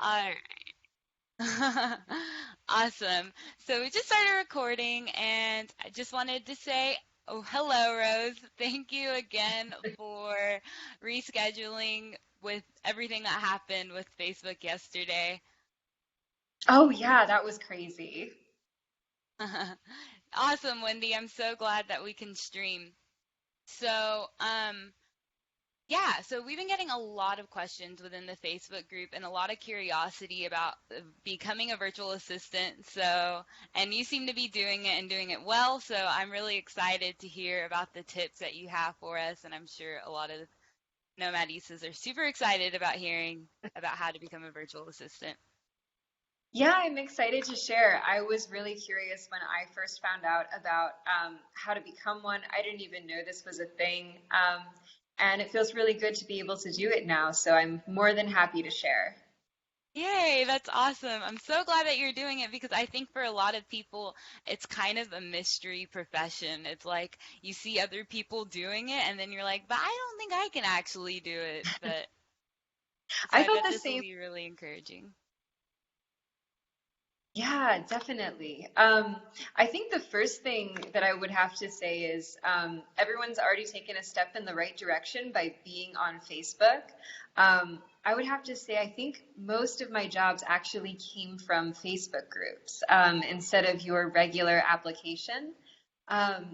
All right. Awesome. So we just started recording, and I just wanted to say, oh, hello, Rose. Thank you again for rescheduling with everything that happened with Facebook yesterday. Oh yeah, that was crazy. Awesome, Wendy. I'm so glad that we can stream. So, yeah, so we've been getting a lot of questions within the Facebook group and a lot of curiosity about becoming a virtual assistant. So, and you seem to be doing it and doing it well. So I'm really excited to hear about the tips that you have for us. And I'm sure a lot of Nomadistas are super excited about hearing about how to become a virtual assistant. Yeah, I'm excited to share. I was really curious when I first found out about how to become one. I didn't even know this was a thing. And it feels really good to be able to do it now. So I'm more than happy to share. Yay, that's awesome. I'm so glad that you're doing it because I think for a lot of people, it's kind of a mystery profession. It's like you see other people doing it and then you're like, but I don't think I can actually do it. But so I I felt bet the this will same. be really encouraging. Yeah, definitely. I think the first thing that I would have to say is everyone's already taken a step in the right direction by being on Facebook. I would have to say I think most of my jobs actually came from Facebook groups instead of your regular application.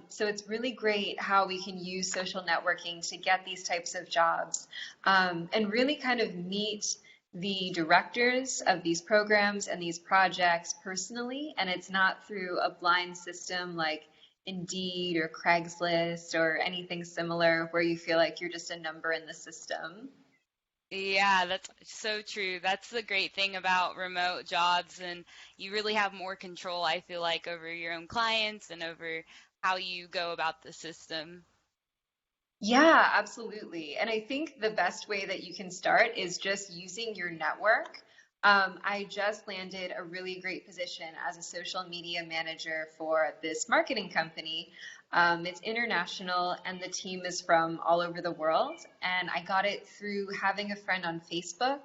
So it's really great how we can use social networking to get these types of jobs and really kind of meet the directors of these programs and these projects personally, and it's not through a blind system like Indeed or Craigslist or anything similar where you feel like you're just a number in the system. Yeah, that's so true. That's the great thing about remote jobs, and you really have more control, I feel like, over your own clients and over how you go about the system. Yeah, absolutely. And I think the best way that you can start is just using your network. I just landed a really great position as a social media manager for this marketing company. It's international and the team is from all over the world. And I got it through having a friend on Facebook.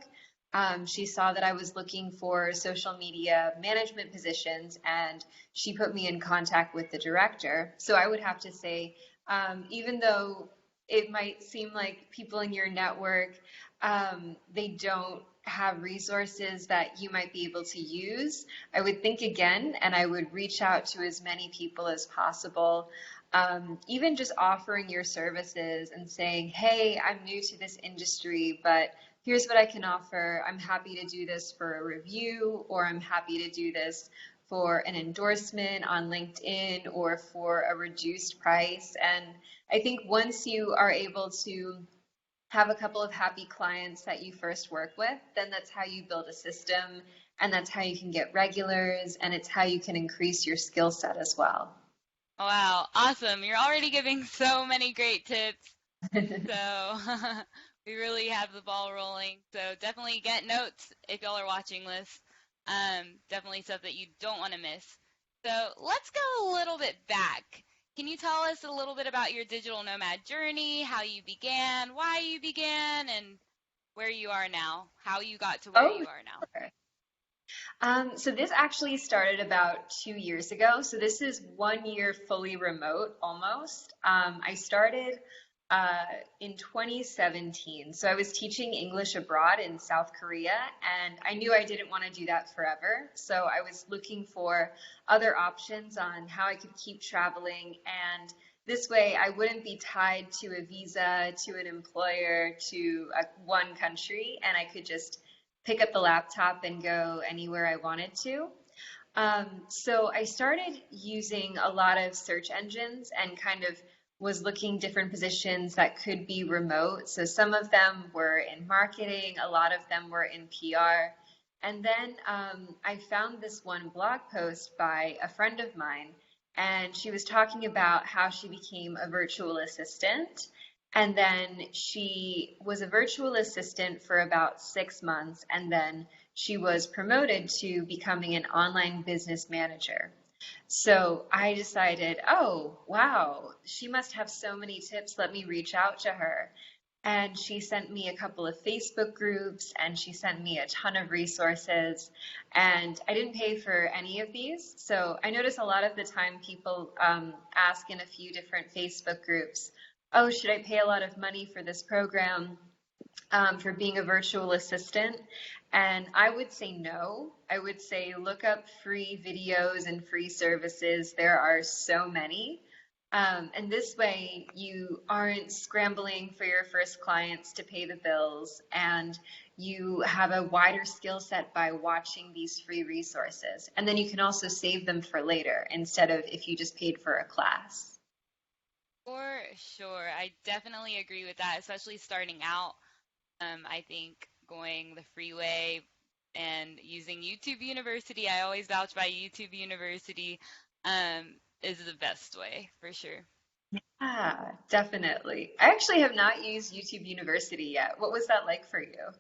She saw that I was looking for social media management positions and she put me in contact with the director. So I would have to say, even though it might seem like people in your network, they don't have resources that you might be able to use, I would think again and I would reach out to as many people as possible. Even just offering your services and saying, hey, I'm new to this industry, but here's what I can offer. I'm happy to do this for a review, or I'm happy to do this for an endorsement on LinkedIn or for a reduced price. And I think once you are able to have a couple of happy clients that you first work with, then that's how you build a system and that's how you can get regulars and it's how you can increase your skill set as well. Wow, awesome. You're already giving so many great tips. So we really have the ball rolling. So definitely get notes if y'all are watching this. Definitely stuff that you don't want to miss. So let's go a little bit back. Can you tell us a little bit about your digital nomad journey, how you began, why you began, and where you are now, how you got to where Oh, you are now? sure. So this actually started about 2 years ago. So this is 1 year fully remote almost. I started in 2017. So I was teaching English abroad in South Korea, and I knew I didn't want to do that forever. So I was looking for other options on how I could keep traveling, and this way I wouldn't be tied to a visa, to an employer, to one country, and I could just pick up the laptop and go anywhere I wanted to. So I started using a lot of search engines and kind of was looking different positions that could be remote. So some of them were in marketing, a lot of them were in PR. And then I found this one blog post by a friend of mine, and she was talking about how she became a virtual assistant. And then she was a virtual assistant for about 6 months, and then she was promoted to becoming an online business manager. So I decided, oh, wow, she must have so many tips. Let me reach out to her. And she sent me a couple of Facebook groups and she sent me a ton of resources. And I didn't pay for any of these. So I notice a lot of the time people ask in a few different Facebook groups, oh, should I pay a lot of money for this program for being a virtual assistant? And I would say no. I would say look up free videos and free services. There are so many. And this way, you aren't scrambling for your first clients to pay the bills, and you have a wider skill set by watching these free resources. And then you can also save them for later instead of if you just paid for a class. For sure. I definitely agree with that, especially starting out. I think going the free way and using YouTube University, I always vouch by YouTube University, is the best way for sure. Ah, definitely. I actually have not used YouTube University yet. What was that like for you?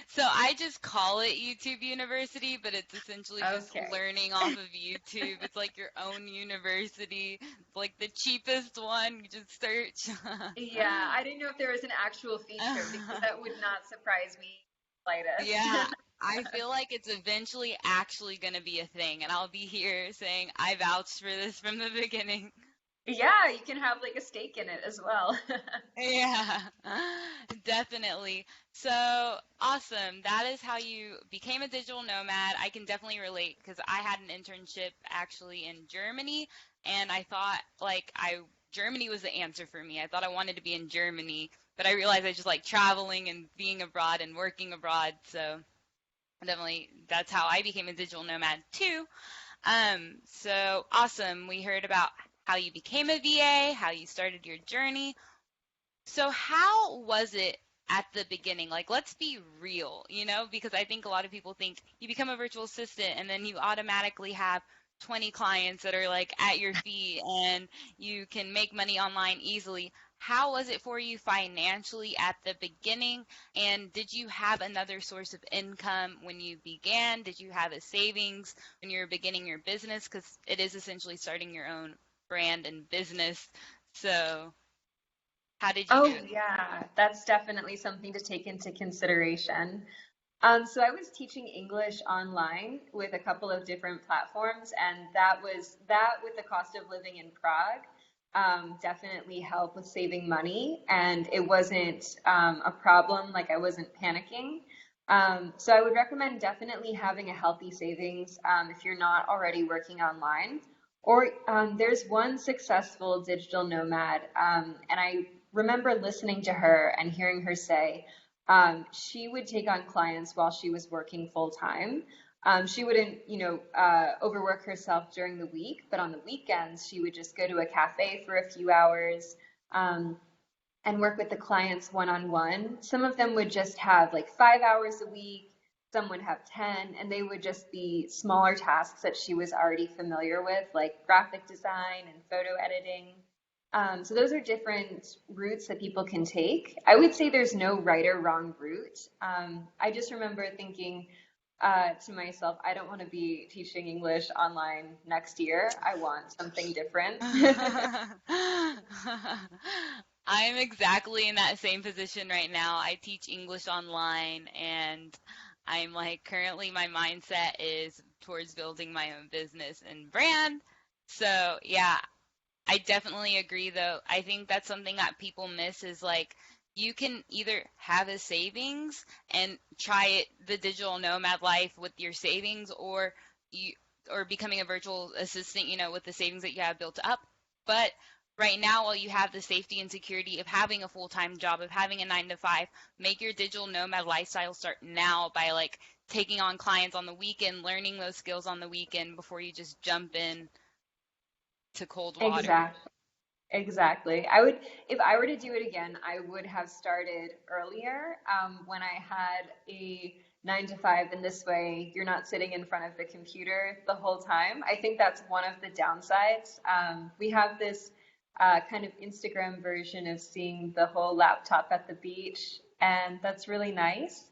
So I just call it YouTube University, but it's essentially just Okay. learning off of YouTube. It's like your own university. It's like the cheapest one. You just search. Yeah, I didn't know if there was an actual feature because that would not surprise me Yeah, slightest. I feel like it's eventually actually going to be a thing, and I'll be here saying I vouched for this from the beginning. Yeah, you can have like a stake in it as well. Yeah, definitely. So awesome. That is how you became a digital nomad. I can definitely relate because I had an internship actually in Germany, and I thought Germany was the answer for me. I thought I wanted to be in Germany, but I realized I just like traveling and being abroad and working abroad. So definitely that's how I became a digital nomad too. So awesome. We heard about how you became a VA, how you started your journey. So how was it at the beginning? Like, let's be real, because I think a lot of people think you become a virtual assistant and then you automatically have 20 clients that are like at your feet and you can make money online easily. How was it for you financially at the beginning? And did you have another source of income when you began? Did you have a savings when you were beginning your business? Because it is essentially starting your own brand and business. So, how did you do Oh, it? yeah, that's definitely something to take into consideration. So I was teaching English online with a couple of different platforms, and that with the cost of living in Prague, definitely helped with saving money, and it wasn't a problem. Like I wasn't panicking. So I would recommend definitely having a healthy savings if you're not already working online. Or there's one successful digital nomad, and I remember listening to her and hearing her say she would take on clients while she was working full time. She wouldn't, overwork herself during the week, but on the weekends, she would just go to a cafe for a few hours um, and work with the clients one on one. Some of them would just have like 5 hours a week, some would have 10, and they would just be smaller tasks that she was already familiar with, like graphic design and photo editing. So those are different routes that people can take. I would say there's no right or wrong route. I just remember thinking to myself, I don't want to be teaching English online next year. I want something different. I'm exactly in that same position right now. I teach English online, and I'm like currently my mindset is towards building my own business and brand. So, yeah, I definitely agree, though. I think that's something that people miss is like you can either have a savings and try it the digital nomad life with your savings, you or becoming a virtual assistant, with the savings that you have built up. But right now, while you have the safety and security of having a full-time job, of having a 9 to 5, make your digital nomad lifestyle start now by like taking on clients on the weekend, learning those skills on the weekend before you just jump in to cold water. Exactly. Exactly. I would, if I were to do it again, I would have started earlier when I had a 9 to 5. In this way, you're not sitting in front of the computer the whole time. I think that's one of the downsides. We have this kind of Instagram version of seeing the whole laptop at the beach, and that's really nice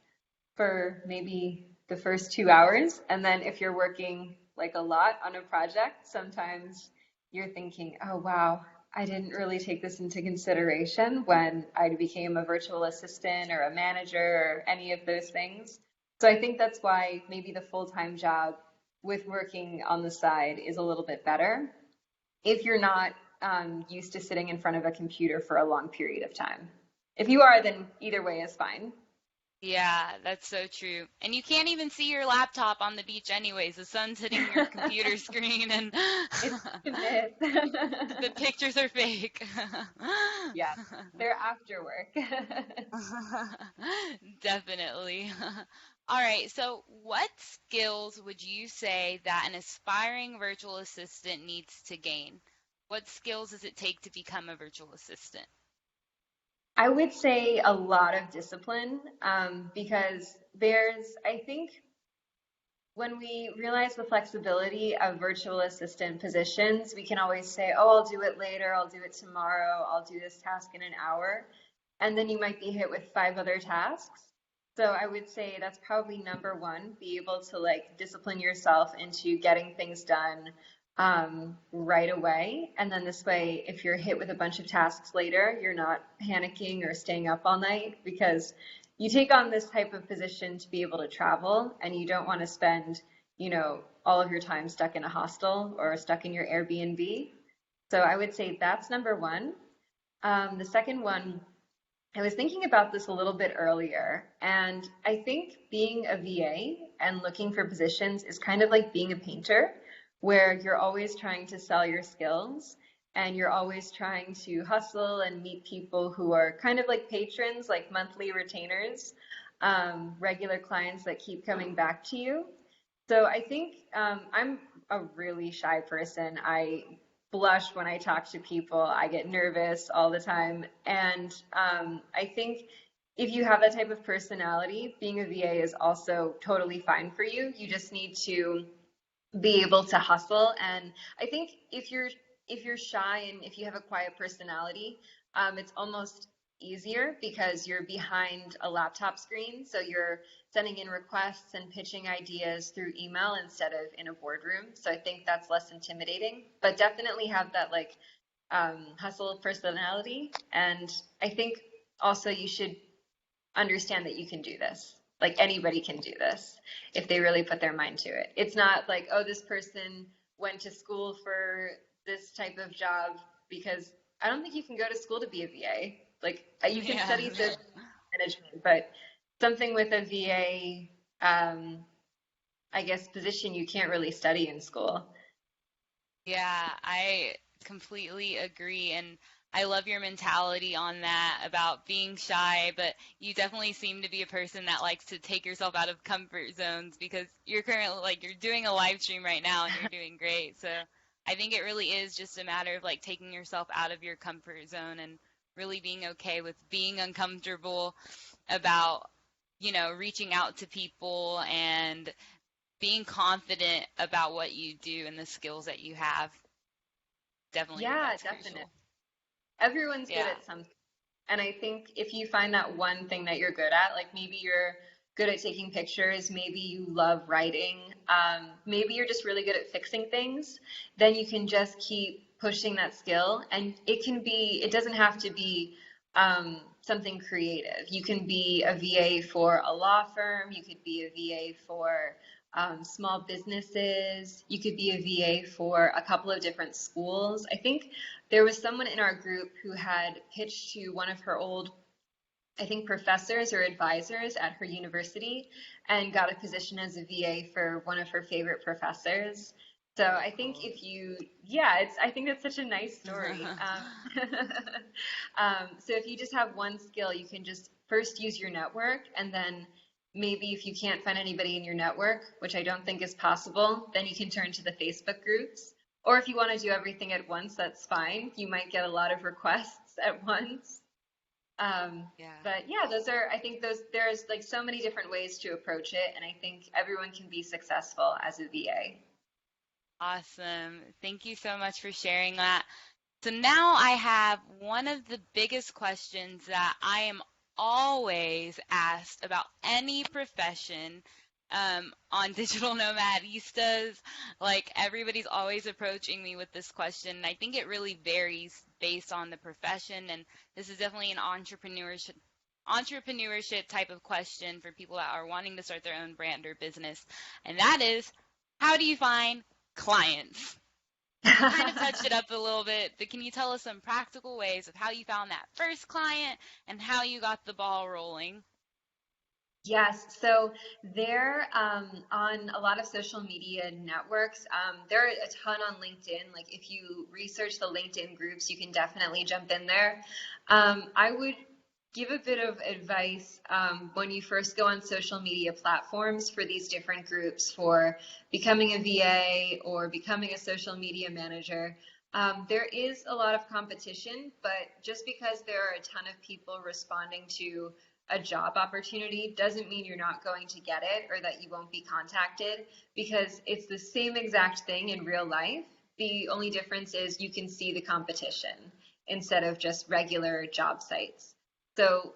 for maybe the first 2 hours. And then if you're working like a lot on a project, sometimes you're thinking, oh wow, I didn't really take this into consideration when I became a virtual assistant or a manager or any of those things. So I think that's why maybe the full-time job with working on the side is a little bit better if you're not used to sitting in front of a computer for a long period of time. If you are, then either way is fine. Yeah, that's so true. And you can't even see your laptop on the beach anyways. The sun's hitting your computer screen and It's a myth. the pictures are fake. Yes, they're after work. Definitely. All right, so what skills would you say that an aspiring virtual assistant needs to gain? What skills does it take to become a virtual assistant? I would say a lot of discipline because I think, when we realize the flexibility of virtual assistant positions, we can always say, oh, I'll do it later, I'll do it tomorrow, I'll do this task in an hour. And then you might be hit with 5 other tasks. So I would say that's probably number one, be able to like discipline yourself into getting things done right away. And then this way, if you're hit with a bunch of tasks later, you're not panicking or staying up all night because you take on this type of position to be able to travel and you don't want to spend, all of your time stuck in a hostel or stuck in your Airbnb. So I would say that's number one. The second one, I was thinking about this a little bit earlier, and I think being a VA and looking for positions is kind of like being a painter, where you're always trying to sell your skills and you're always trying to hustle and meet people who are kind of like patrons, like monthly retainers, regular clients that keep coming back to you. So I think I'm a really shy person. I blush when I talk to people. I get nervous all the time. And I think if you have that type of personality, being a VA is also totally fine for you. You just need to be able to hustle. And I think if you're shy and if you have a quiet personality, it's almost easier because you're behind a laptop screen. So you're sending in requests and pitching ideas through email instead of in a boardroom. So I think that's less intimidating, but definitely have that like hustle personality. And I think also you should understand that you can do this. Like anybody can do this if they really put their mind to it. It's not like, oh, this person went to school for this type of job, because I don't think you can go to school to be a VA. Like you can Yeah. study social management, but something with a VA, I guess, position you can't really study in school. Yeah, I completely agree. And I love your mentality on that about being shy, but you definitely seem to be a person that likes to take yourself out of comfort zones because you're currently like you're doing a live stream right now and you're doing great. So I think it really is just a matter of like taking yourself out of your comfort zone and really being okay with being uncomfortable about, reaching out to people and being confident about what you do and the skills that you have. Definitely think Yeah, that's definitely. crucial. Everyone's good Yeah. at something. And I think if you find that one thing that you're good at, like maybe you're good at taking pictures, maybe you love writing, maybe you're just really good at fixing things, then you can just keep pushing that skill. And it doesn't have to be something creative. You can be a VA for a law firm, you could be a VA for small businesses, you could be a VA for a couple of different schools. I think there was someone in our group who had pitched to one of her old, I think, professors or advisors at her university and got a position as a VA for one of her favorite professors. So So I think cool. I think that's such a nice story. So if you just have one skill, you can just first use your network, and then maybe if you can't find anybody in your network, which I don't think is possible, then you can turn to the Facebook groups. Or if you want to do everything at once, that's fine. You might get a lot of requests at once. Yeah. But yeah, I think there's like so many different ways to approach it, and I think everyone can be successful as a VA. Awesome. Thank you so much for sharing that. So now I have one of the biggest questions that I am always asked about any profession. on Digital Nomadistas. Like everybody's always approaching me with this question. And I think it really varies based on the profession. And this is definitely an entrepreneurship type of question for people that are wanting to start their own brand or business. And that is, how do you find clients? You kind of touched it up a little bit, but can you tell us some practical ways of how you found that first client and how you got the ball rolling? Yes, so they're on a lot of social media networks. There are a ton on LinkedIn. Like if you research the LinkedIn groups, you can definitely jump in there. I would give a bit of advice when you first go on social media platforms for these different groups for becoming a VA or becoming a social media manager. There is a lot of competition, but just because there are a ton of people responding to a job opportunity doesn't mean you're not going to get it or that you won't be contacted, because it's the same exact thing in real life. The only difference is you can see the competition instead of just regular job sites. So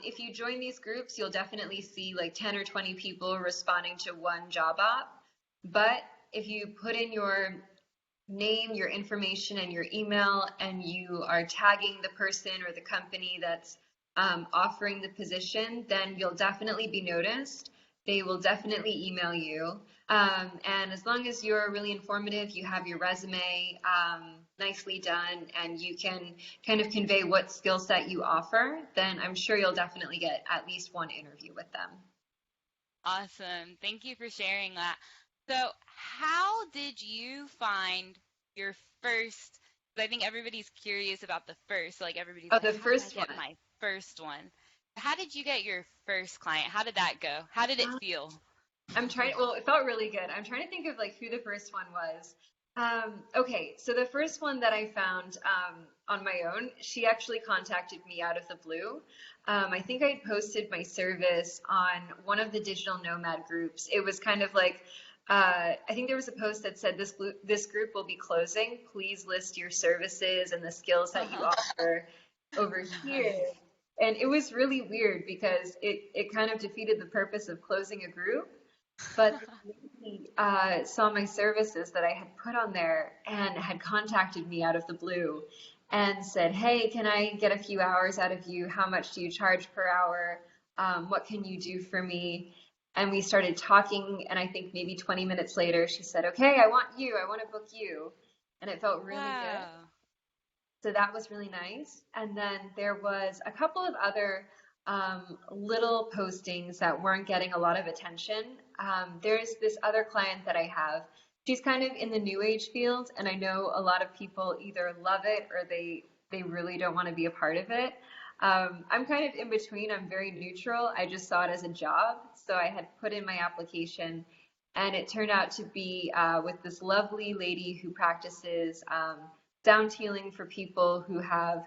if you join these groups, you'll definitely see like 10 or 20 people responding to one job op. But if you put in your name, your information, and your email, and you are tagging the person or the company that's offering the position, then you'll definitely be noticed. They will definitely email you. And as long as you're really informative, you have your resume nicely done, and you can kind of convey what skill set you offer, then I'm sure you'll definitely get at least one interview with them. Awesome. Thank you for sharing that. So, how did you find your first? 'Cause I think everybody's curious about the first. Like everybody's Oh, like, the how did I first get one. my first one? How did you get your first client? How did that go? How did it feel? Well, it felt really good. I'm trying to think of like who the first one was. Okay, so the first one that I found on my own, she actually contacted me out of the blue. I think I posted my service on one of the Digital Nomad groups. It was kind of like, I think there was a post that said this group will be closing. Please list your services and the skills that you offer over here. Nice. And it was really weird because it kind of defeated the purpose of closing a group. But the lady saw my services that I had put on there and had contacted me out of the blue and said, "Hey, can I get a few hours out of you? How much do you charge per hour? What can you do for me?" And we started talking, and I think maybe 20 minutes later, she said, "Okay, I want you. I want to book you." And it felt really good. Wow. So that was really nice. And then there was a couple of other little postings that weren't getting a lot of attention. There's this other client that I have. She's kind of in the new age field, and I know a lot of people either love it or they really don't want to be a part of it. I'm kind of in between. I'm very neutral. I just saw it as a job, so I had put in my application, and it turned out to be with this lovely lady who practices sound healing for people who have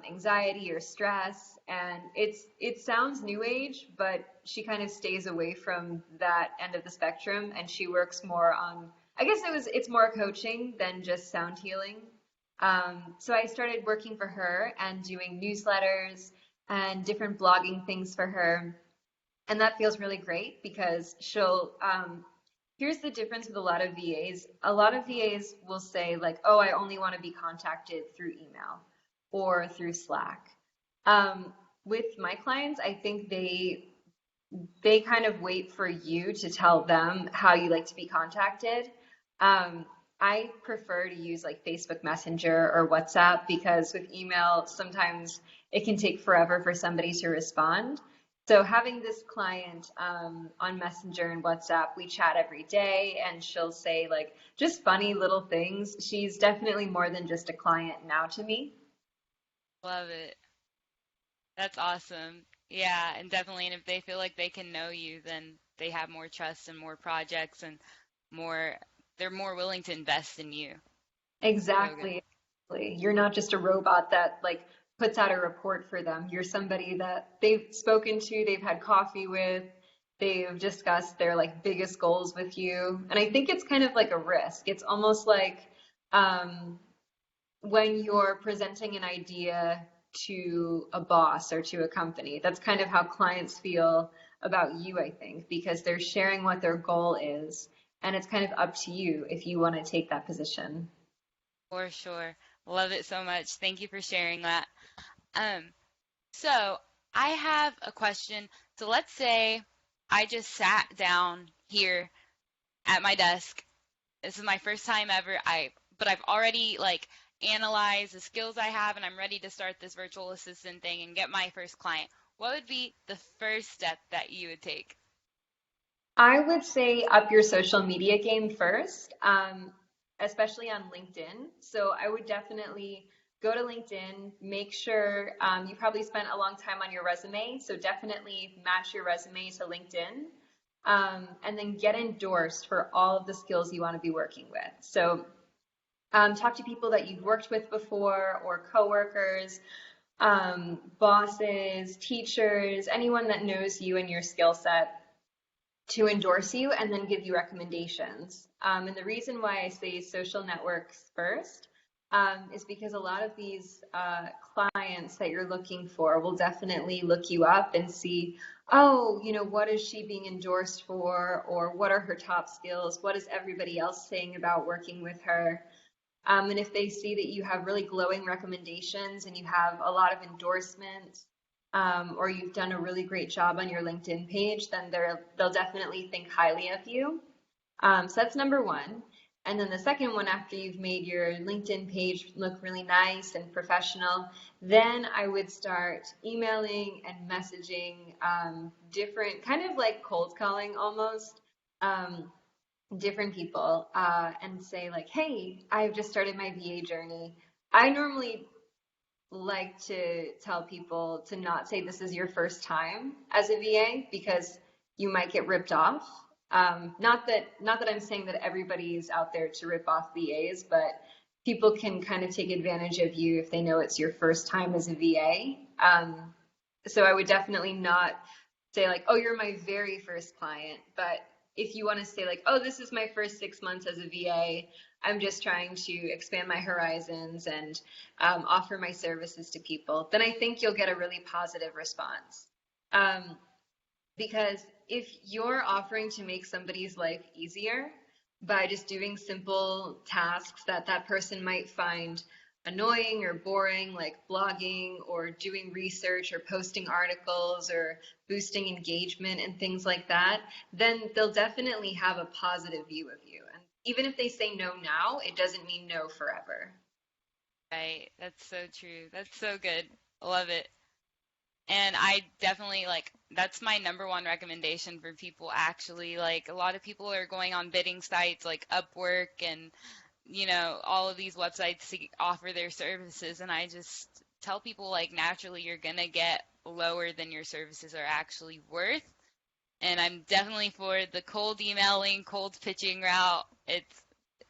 anxiety or stress. And it sounds new age, but she kind of stays away from that end of the spectrum, and she works more on, I guess it's more coaching than just sound healing. So I started working for her and doing newsletters and different blogging things for her. And that feels really great because here's the difference with a lot of VAs. A lot of VAs will say like, "Oh, I only want to be contacted through email or through Slack." With my clients, I think they kind of wait for you to tell them how you like to be contacted. I prefer to use like Facebook Messenger or WhatsApp because with email, sometimes it can take forever for somebody to respond. So having this client on Messenger and WhatsApp, we chat every day, and she'll say like just funny little things. She's definitely more than just a client now to me. Love it. That's awesome. Yeah, and definitely, and if they feel like they can know you, then they have more trust and more projects and more, they're more willing to invest in you. So good. Exactly. You're not just a robot that like puts out a report for them. You're somebody that they've spoken to, they've had coffee with, they've discussed their like biggest goals with you. And I think it's kind of like a risk. It's almost like um, when you're presenting an idea to a boss or to a company. That's kind of how clients feel about you, I think, because they're sharing what their goal is, and it's kind of up to you if you want to take that position. For sure. Love it so much. Thank you for sharing that. Um, so I have a question. So let's say I just sat down here at my desk. This is my first time ever. But I've already like analyzed the skills I have and I'm ready to start this virtual assistant thing and get my first client. What would be the first step that you would take? I would say up your social media game first, especially on LinkedIn. So I would definitely go to LinkedIn, make sure you probably spent a long time on your resume. So definitely match your resume to LinkedIn, and then get endorsed for all of the skills you want to be working with. So talk to people that you've worked with before or coworkers, bosses, teachers, anyone that knows you and your skill set to endorse you and then give you recommendations. And the reason why I say social networks first is because a lot of these clients that you're looking for will definitely look you up and see, oh, what is she being endorsed for? Or what are her top skills? What is everybody else saying about working with her? And if they see that you have really glowing recommendations and you have a lot of endorsements, or you've done a really great job on your LinkedIn page, then they'll definitely think highly of you. So that's number one. And then the second one, after you've made your LinkedIn page look really nice and professional, then I would start emailing and messaging different, kind of like cold calling almost, different people, and say like, hey, I've just started my VA journey. I normally like to tell people to not say this is your first time as a VA because you might get ripped off. Not that I'm saying that everybody's out there to rip off VAs, but people can kind of take advantage of you if they know it's your first time as a VA. So I would definitely not say like, oh, you're my very first client, but if you want to say like, oh, this is my first 6 months as a VA, I'm just trying to expand my horizons and offer my services to people, then I think you'll get a really positive response. Because if you're offering to make somebody's life easier by just doing simple tasks that that person might find annoying or boring, like blogging or doing research or posting articles or boosting engagement and things like that, then they'll definitely have a positive view of you. And even if they say no now, it doesn't mean no forever. Right. That's so true. That's so good. I love it. And I definitely like that's my number one recommendation for people actually. Like a lot of people are going on bidding sites like Upwork and all of these websites to offer their services and I just tell people like naturally you're going to get lower than your services are actually worth. And I'm definitely for the cold emailing, cold pitching route.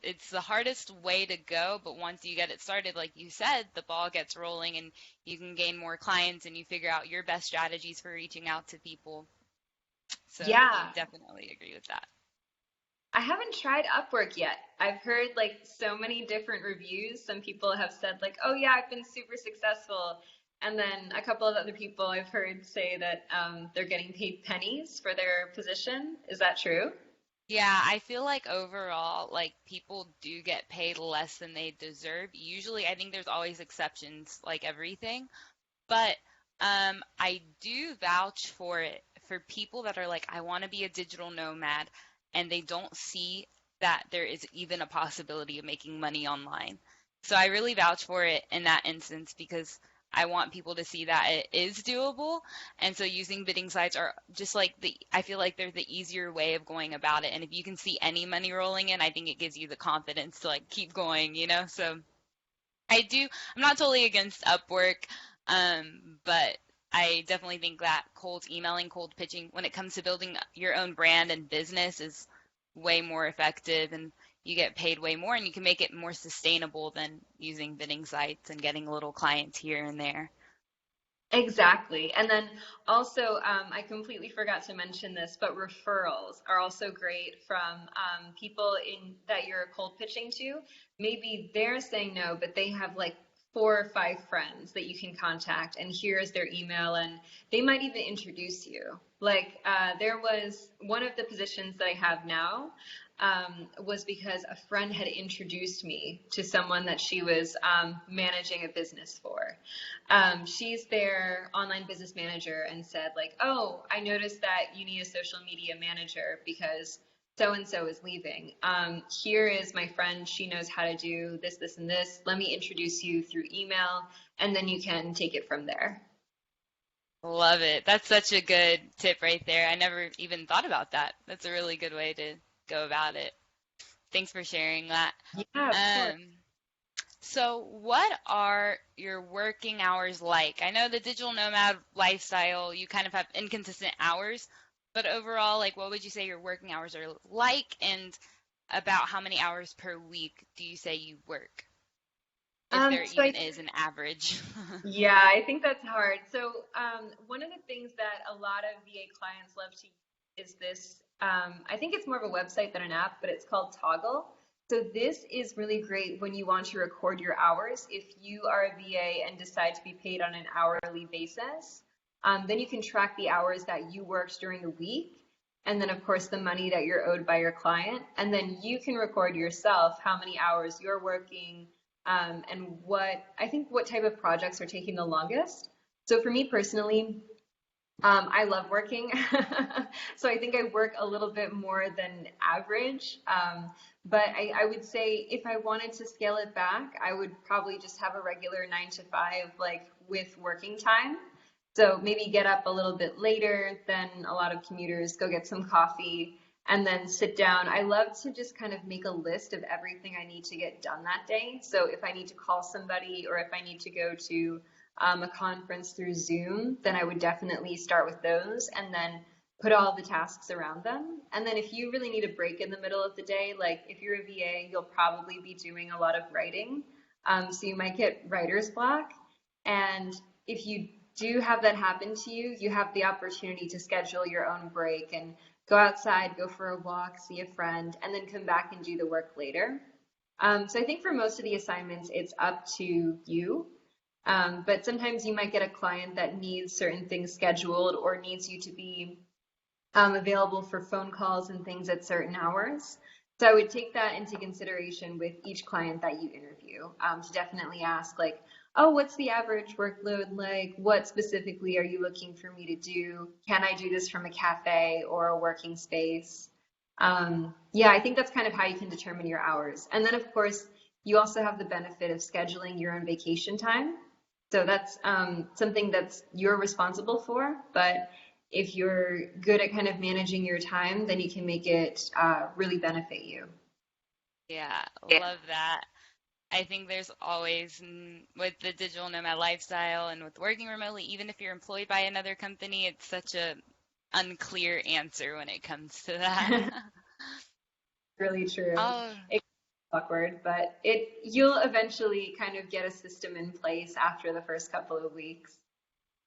It's the hardest way to go, but once you get it started, like you said, the ball gets rolling and you can gain more clients and you figure out your best strategies for reaching out to people. So I Yeah, definitely agree with that. I haven't tried Upwork yet. I've heard like so many different reviews. Some people have said like, "Oh yeah, I've been super successful," and then a couple of other people I've heard say that they're getting paid pennies for their position. Is that true? Yeah, I feel like overall, like people do get paid less than they deserve. Usually, I think there's always exceptions, like everything. But I do vouch for it for people that are like, I want to be a digital nomad, and they don't see that there is even a possibility of making money online. So I really vouch for it in that instance because I want people to see that it is doable. And so using bidding sites are just like I feel like they're the easier way of going about it. And if you can see any money rolling in, I think it gives you the confidence to like keep going. So I'm not totally against Upwork, but I definitely think that cold emailing, cold pitching, when it comes to building your own brand and business, is way more effective and you get paid way more and you can make it more sustainable than using bidding sites and getting little clients here and there. Exactly. And then also, I completely forgot to mention this, but referrals are also great from people in that you're cold pitching to. Maybe they're saying no, but they have like 4 or 5 friends that you can contact, and here's their email, and they might even introduce you. Like there was one of the positions that I have now was because a friend had introduced me to someone that she was managing a business for. She's their online business manager and said like, oh, I noticed that you need a social media manager because so and so is leaving. Here is my friend. She knows how to do this, this, and this. Let me introduce you through email, and then you can take it from there. Love it. That's such a good tip right there. I never even thought about that. That's a really good way to go about it. Thanks for sharing that. Yeah, of course. Um, so what are your working hours like? I know the digital nomad lifestyle, you kind of have inconsistent hours, but overall, like what would you say your working hours are like, and about how many hours per week do you say you work, if there So even is an average? yeah, I think that's hard. So one of the things that a lot of VA clients love to use is this. I think it's more of a website than an app, but it's called Toggle. So this is really great when you want to record your hours. If you are a VA and decide to be paid on an hourly basis, then you can track the hours that you worked during the week, and then of course the money that you're owed by your client, and then you can record yourself how many hours you're working, and what type of projects are taking the longest. So for me personally, I love working. So I think I work a little bit more than average. But I would say if I wanted to scale it back, I would probably just have a regular 9 to 5, like with working time. So maybe get up a little bit later than a lot of commuters, go get some coffee, and then sit down. I love to just kind of make a list of everything I need to get done that day. So if I need to call somebody or if I need to go to a conference through Zoom, then I would definitely start with those and then put all the tasks around them. And then if you really need a break in the middle of the day, like if you're a VA, you'll probably be doing a lot of writing. So you might get writer's block. And if you do have that happen to you, you have the opportunity to schedule your own break and go outside, go for a walk, see a friend, and then come back and do the work later. So I think for most of the assignments, it's up to you. But sometimes you might get a client that needs certain things scheduled or needs you to be available for phone calls and things at certain hours. So I would take that into consideration with each client that you interview, to definitely ask like, oh, what's the average workload like? What specifically are you looking for me to do? Can I do this from a cafe or a working space? Yeah, I think that's kind of how you can determine your hours. And then of course, you also have the benefit of scheduling your own vacation time. So that's something that's you're responsible for, but if you're good at kind of managing your time, then you can make it really benefit you. Yeah, love that. I think there's always, with the digital nomad lifestyle and with working remotely, even if you're employed by another company, it's such a unclear answer when it comes to that. Really true. Oh, It's awkward, but you'll eventually kind of get a system in place after the first couple of weeks.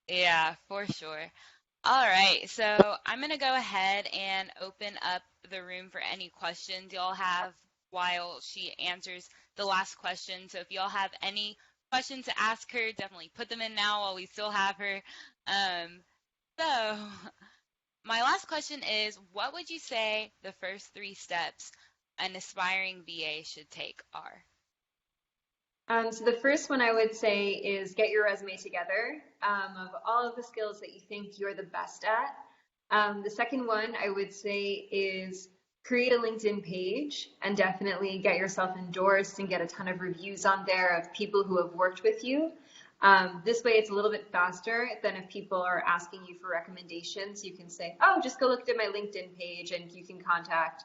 yeah, for sure. All right, so I'm going to go ahead and open up the room for any questions y'all have while she answers the last question. So if y'all have any questions to ask her, definitely put them in now while we still have her. Um, so my last question is, what would you say the first 3 steps an aspiring VA should take are? So the first one I would say is get your resume together, of all of the skills that you think you're the best at. The second one I would say is create a LinkedIn page and definitely get yourself endorsed and get a ton of reviews on there of people who have worked with you. This way it's a little bit faster than if people are asking you for recommendations. You can say, oh, just go look at my LinkedIn page and you can contact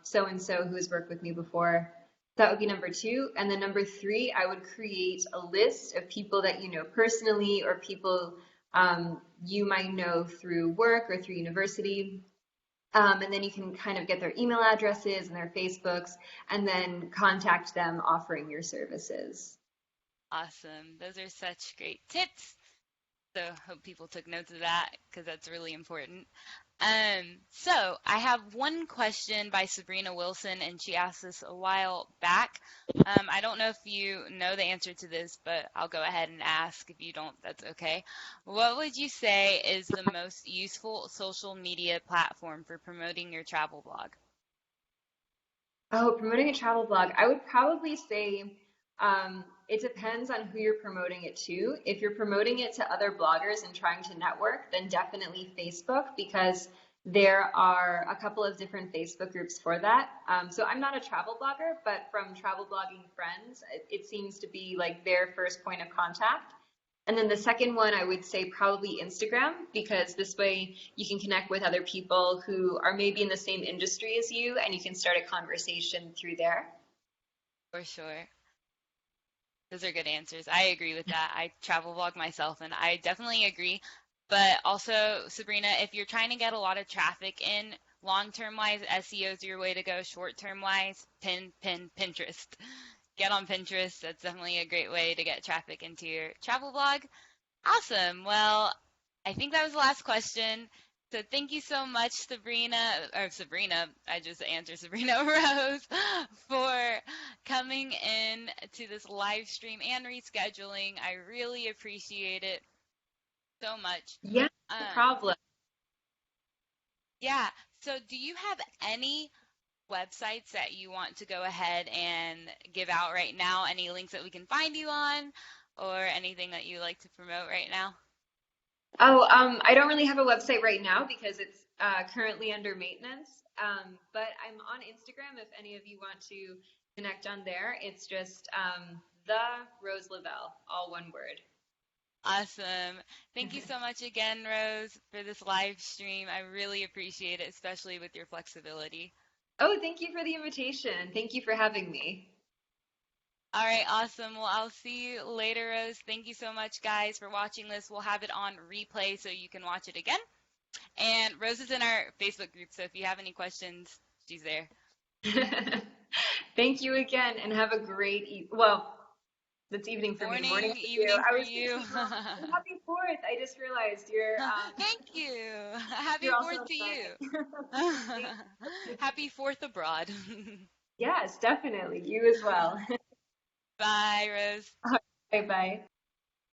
so-and-so who has worked with me before. That would be number 2. And then number 3, I would create a list of people that you know personally or people you might know through work or through university. And then you can kind of get their email addresses and their Facebooks and then contact them offering your services. Awesome. Those are such great tips. So hope people took notes of that because that's really important. So I have one question by Sabrina Wilson, and she asked this a while back. I don't know if you know the answer to this, but I'll go ahead and ask. If you don't, that's okay. What would you say is the most useful social media platform for promoting your travel blog? Oh, promoting a travel blog. I would probably say it depends on who you're promoting it to. If you're promoting it to other bloggers and trying to network, then definitely Facebook because there are a couple of different Facebook groups for that. So I'm not a travel blogger, but from travel blogging friends, it seems to be like their first point of contact. And then the second one, I would say probably Instagram, because this way you can connect with other people who are maybe in the same industry as you, and you can start a conversation through there. For sure. Those are good answers. I agree with that. I travel blog myself, and I definitely agree. But also, Sabrina, if you're trying to get a lot of traffic in, long-term wise, SEO is your way to go. Short-term wise, Pinterest. Get on Pinterest. That's definitely a great way to get traffic into your travel blog. Awesome. Well, I think that was the last question. So thank you so much, Sabrina, I just answered Sabrina Rose, for coming in to this live stream and rescheduling. I really appreciate it so much. Yeah, no Um, problem. yeah. So do you have any websites that you want to go ahead and give out right now? Any links that we can find you on, or anything that you like to promote right now? Oh, I don't really have a website right now because it's currently under maintenance. But I'm on Instagram if any of you want to connect on there. It's just the Rose Lavelle, all one word. Awesome. Thank you so much again, Rose, for this live stream. I really appreciate it, especially with your flexibility. Oh, thank you for the invitation. Thank you for having me. All right, awesome. Well, I'll see you later, Rose. Thank you so much, guys, for watching this. We'll have it on replay so you can watch it again. And Rose is in our Facebook group, so if you have any questions, she's there. Thank you again and have a great well, it's evening for me, morning Morning, for you. evening I for was you. thinking, well, happy 4th. I just realized Thank you. Happy you're also 4th on to you. Friday. Thank you. Happy 4th abroad. Yes, definitely. You as well. Bye, Rose. Bye bye.